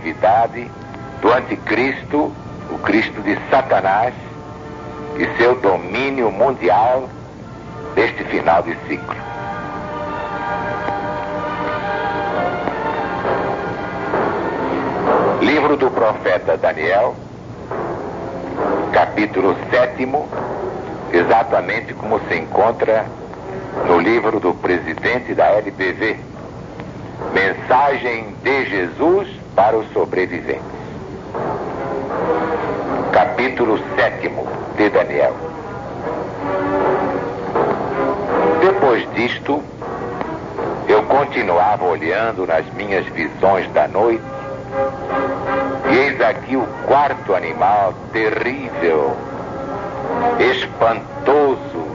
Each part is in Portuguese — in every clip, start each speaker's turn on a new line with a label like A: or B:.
A: atividade do anticristo, o Cristo de Satanás, e seu domínio mundial neste final de ciclo. Livro do profeta Daniel, capítulo 7º, exatamente como se encontra no livro do presidente da LBV, Mensagem de Jesus para os Sobreviventes. Capítulo 7º de Daniel. Depois disto, eu continuava olhando nas minhas visões da noite, e eis aqui o quarto animal terrível, espantoso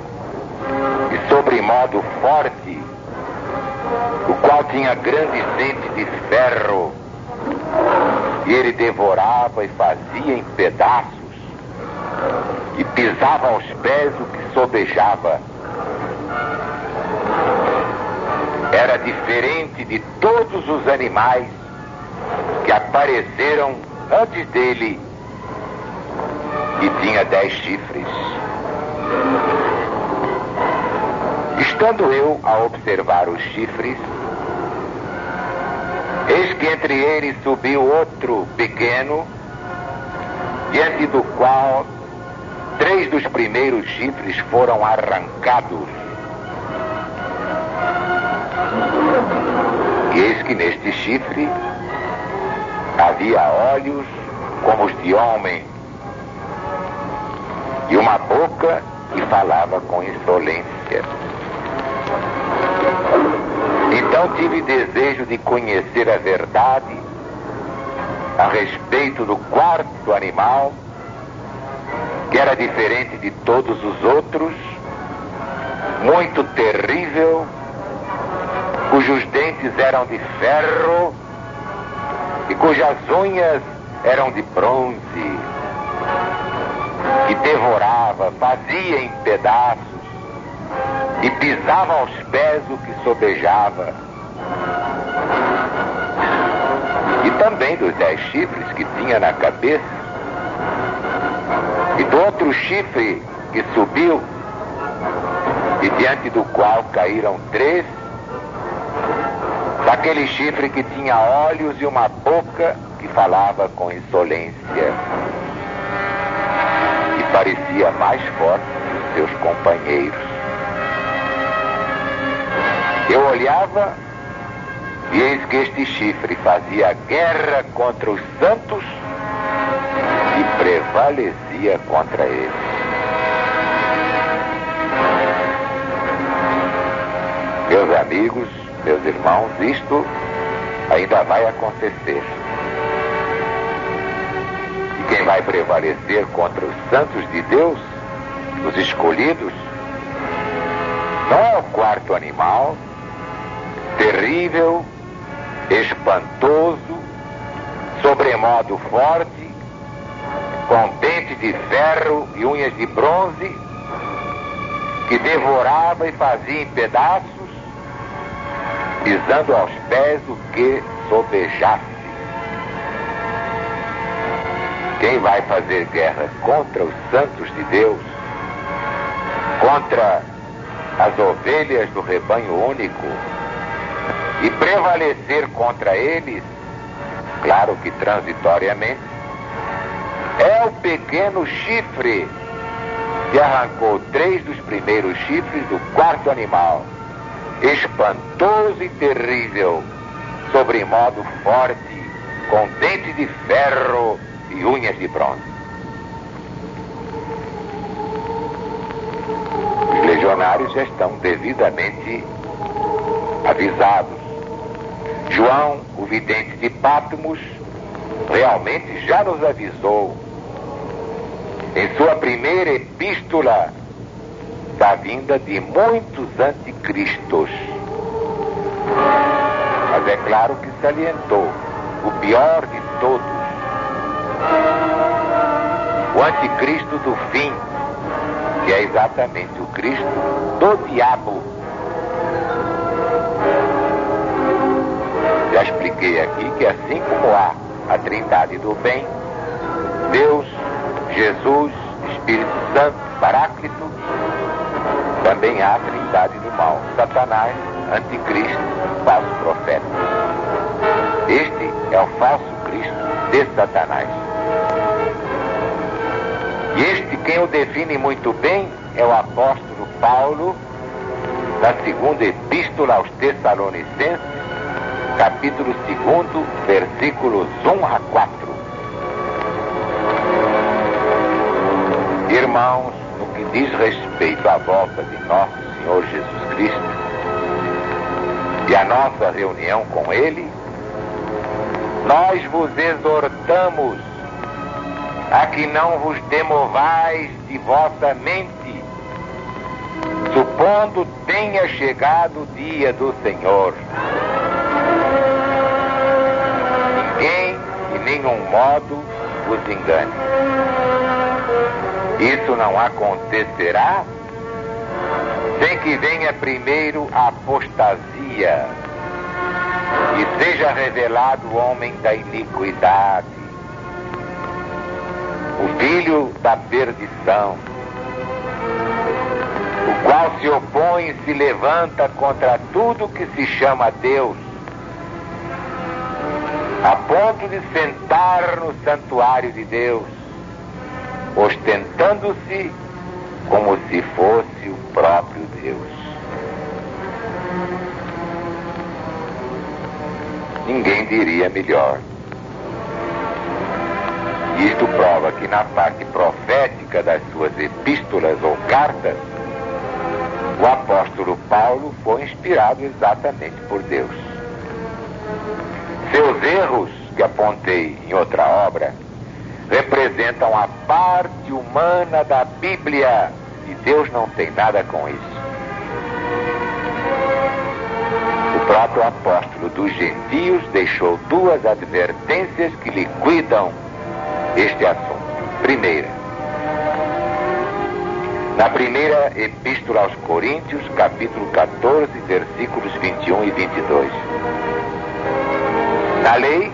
A: e sobremodo forte, o qual tinha grande dente de ferro, e ele devorava e fazia em pedaços, e pisava aos pés o que sobejava. Era diferente de todos os animais que apareceram antes dele, e tinha 10 chifres. Estando eu a observar os chifres, eis que entre eles subiu outro pequeno, diante do qual 3 dos primeiros chifres foram arrancados. E eis que neste chifre havia olhos como os de homem, e uma boca que falava com insolência. Então tive desejo de conhecer a verdade a respeito do quarto animal, que era diferente de todos os outros, muito terrível, cujos dentes eram de ferro e cujas unhas eram de bronze, que devorava, fazia em pedaços e pisava aos pés o que sobejava. E também dos 10 chifres que tinha na cabeça, e do outro chifre que subiu, e diante do qual caíram 3, daquele chifre que tinha olhos e uma boca que falava com insolência, e parecia mais forte que os seus companheiros. Eu olhava, e eis que este chifre fazia guerra contra os santos e prevalecia contra eles. Meus amigos, meus irmãos, isto ainda vai acontecer. E quem vai prevalecer contra os santos de Deus, os escolhidos, não é o quarto animal, terrível, espantoso, sobremodo forte, com dentes de ferro e unhas de bronze, que devorava e fazia em pedaços, pisando aos pés o que sobejasse. Quem vai fazer guerra contra os santos de Deus, contra as ovelhas do rebanho único, e prevalecer contra eles, claro que transitoriamente, é o pequeno chifre que arrancou 3 dos primeiros chifres do quarto animal, espantoso e terrível, sobremodo forte, com dente de ferro e unhas de bronze. Os legionários já estão devidamente avisados. João, o vidente de Patmos, realmente já nos avisou em sua primeira epístola da vinda de muitos anticristos. Mas é claro que salientou o pior de todos, o anticristo do fim, que é exatamente o Cristo do diabo. Já expliquei aqui que assim como há a Trindade do bem, Deus, Jesus, Espírito Santo, Paráclito. Também há a Trindade do mal, Satanás, Anticristo, falso profeta. Este é o falso Cristo de Satanás. E este, quem o define muito bem, é o apóstolo Paulo, na segunda epístola aos Tessalonicenses, capítulo 2, versículos 1 a 4. Irmãos, no que diz respeito à volta de nosso Senhor Jesus Cristo e a nossa reunião com Ele, nós vos exortamos a que não vos demovais de vossa mente, supondo tenha chegado o dia do Senhor. Ninguém, de nenhum modo, vos engane. Isso não acontecerá sem que venha primeiro a apostasia e seja revelado o homem da iniquidade, o filho da perdição, o qual se opõe e se levanta contra tudo que se chama Deus, a ponto de sentar no santuário de Deus, ostentando-se como se fosse o próprio Deus. Ninguém diria melhor. Isto prova que na parte profética das suas epístolas ou cartas, o apóstolo Paulo foi inspirado exatamente por Deus. Seus erros, que apontei em outra obra, representam a parte humana da Bíblia, e Deus não tem nada com isso. O próprio apóstolo dos gentios deixou duas advertências que liquidam este assunto. Primeira, na primeira epístola aos Coríntios, capítulo 14, versículos 21 e 22. Na lei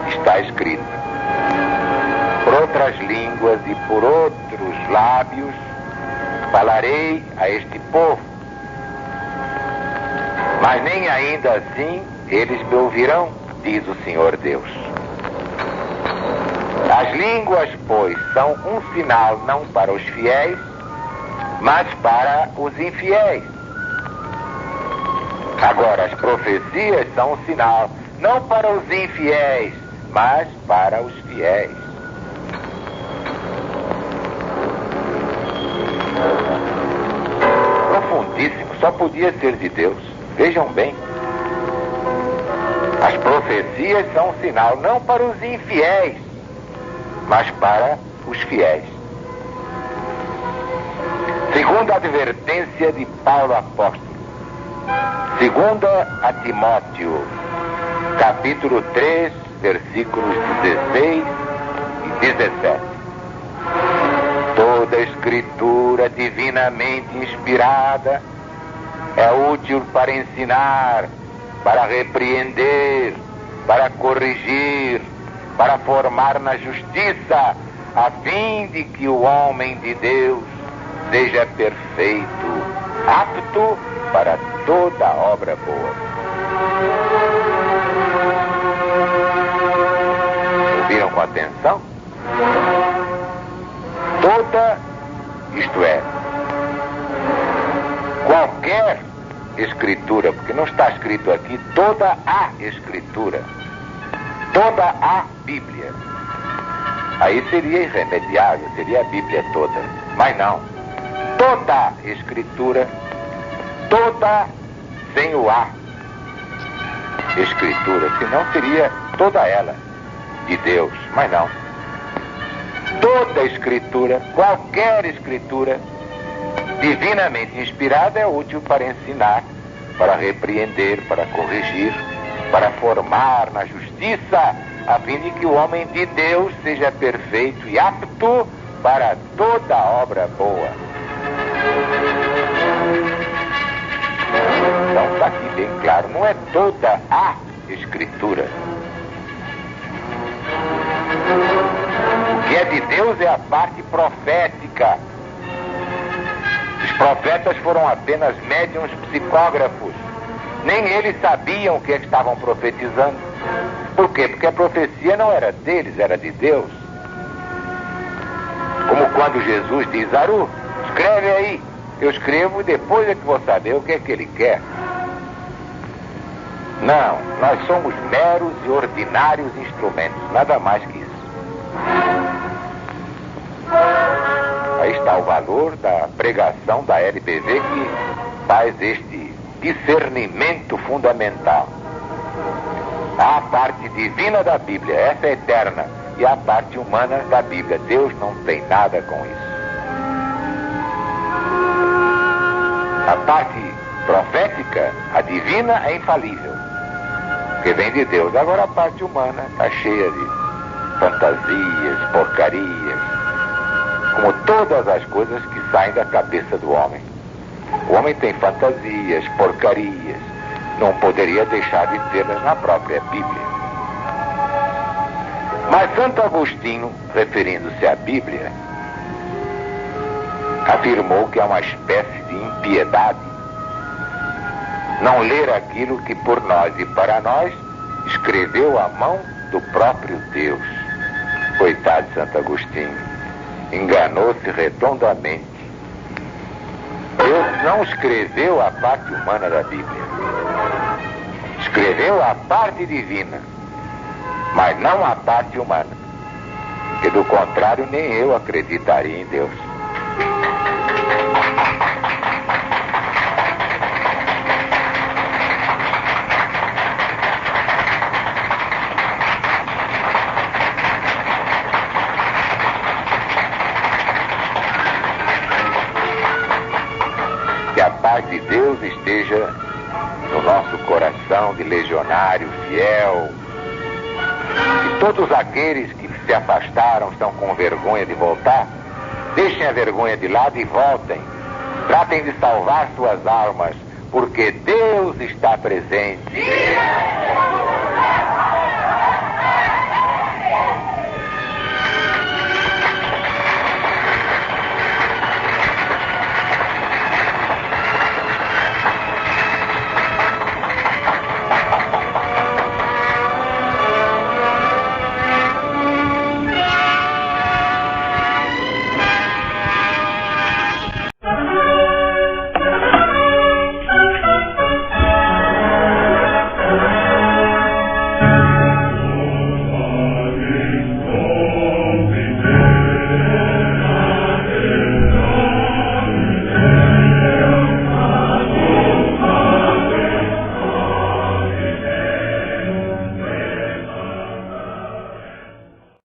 A: está escrito: por outras línguas e por outros lábios falarei a este povo, mas nem ainda assim eles me ouvirão, diz o Senhor Deus. As línguas, pois, são um sinal não para os fiéis, mas para os infiéis. Agora, as profecias são um sinal não para os infiéis, mas para os fiéis. Profundíssimo, só podia ser de Deus. Vejam bem. As profecias são um sinal não para os infiéis, mas para os fiéis. Segunda advertência de Paulo apóstolo. Segunda a Timóteo, capítulo 3, versículos 16 e 17. Toda escritura divinamente inspirada é útil para ensinar, para repreender, para corrigir, para formar na justiça, a fim de que o homem de Deus seja perfeito, apto para toda obra boa. Ouviram com atenção? Toda, isto é, qualquer escritura, porque não está escrito aqui toda a escritura, toda a Bíblia. Aí seria irremediável, seria a Bíblia toda. Mas não. Toda escritura, toda sem o A. Escritura, senão seria toda ela de Deus, mas não. Toda escritura, qualquer escritura divinamente inspirada é útil para ensinar, para repreender, para corrigir, para formar na justiça, a fim de que o homem de Deus seja perfeito e apto para toda obra boa. Então está aqui bem claro, não é toda a escritura. O que é de Deus é a parte profética. Os profetas foram apenas médiuns psicógrafos. Nem eles sabiam o que estavam profetizando. Por quê? Porque a profecia não era deles, era de Deus. Como quando Jesus diz: Aru, escreve aí. Eu escrevo e depois é que vou saber o que é que ele quer. Não, nós somos meros e ordinários instrumentos, nada mais que isso. Aí está o valor da pregação da LBV, que faz este discernimento fundamental. Há a parte divina da Bíblia, essa é eterna, e a parte humana da Bíblia. Deus não tem nada com isso. A parte profética, a divina, é infalível, porque vem de Deus. Agora a parte humana está cheia de fantasias, porcarias, como todas as coisas que saem da cabeça do homem. O homem tem fantasias, porcarias, não poderia deixar de tê-las na própria Bíblia. Mas Santo Agostinho, referindo-se à Bíblia, afirmou que é uma espécie de impiedade não ler aquilo que por nós e para nós escreveu a mão do próprio Deus. Coitado de Santo Agostinho, enganou-se redondamente. Deus não escreveu a parte humana da Bíblia, escreveu a parte divina, mas não a parte humana, que do contrário nem eu acreditaria em Deus. Que a paz de Deus esteja no nosso coração de legionário fiel. E todos aqueles que se afastaram, estão com vergonha de voltar, deixem a vergonha de lado e voltem. Tratem de salvar suas almas, porque Deus está presente.